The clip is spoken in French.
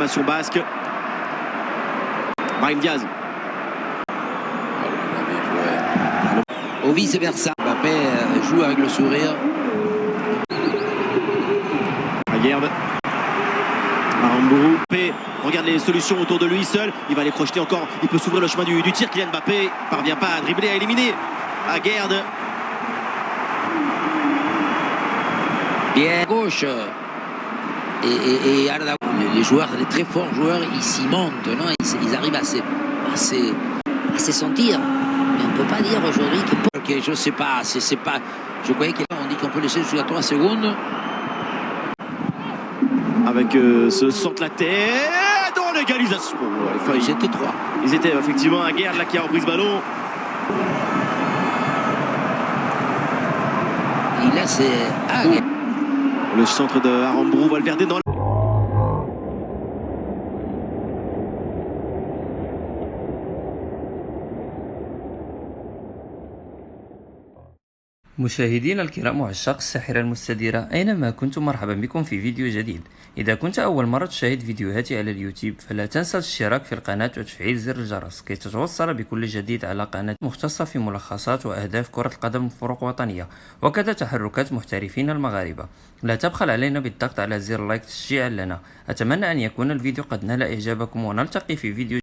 formation basque. Brahim Diaz. Au vice-versa, Mbappé joue avec le sourire. Aguerd. Aramburu. Regarde les solutions autour de lui seul. Il va les crocheter encore. Il peut s'ouvrir le chemin du tir. Kylian Mbappé parvient pas à dribbler, à éliminer. Aguerd. Bien gauche. Et les joueurs, les très forts joueurs, ils s'y montent, non, ils arrivent à se sentir. Mais on ne peut pas dire aujourd'hui que je sais pas, c'est pas. Je croyais qu'on dit qu'on peut laisser jusqu'à 3 secondes. Avec ce centre la tête dans l'égalisation. Ils étaient 3. Ils étaient effectivement Aguerd là qui a repris ce ballon. Il laisse Aguerd. Le centre de Aramburu, Valverde dans مشاهدينا الكرام وعشاق الساحرة المستديرة أينما كنتم، مرحبا بكم في فيديو جديد. إذا كنت أول مرة تشاهد فيديوهاتي على اليوتيوب فلا تنسى الاشتراك في القناة وتفعيل زر الجرس كي تتوصل بكل جديد على قناة مختصة في ملخصات وأهداف كرة القدم بفروق وطنية وكذا تحركات محترفين المغاربة. لا تبخل علينا بالضغط على زر لايك تشجيعا لنا. أتمنى أن يكون الفيديو قد نال إعجابكم ونلتقي في فيديو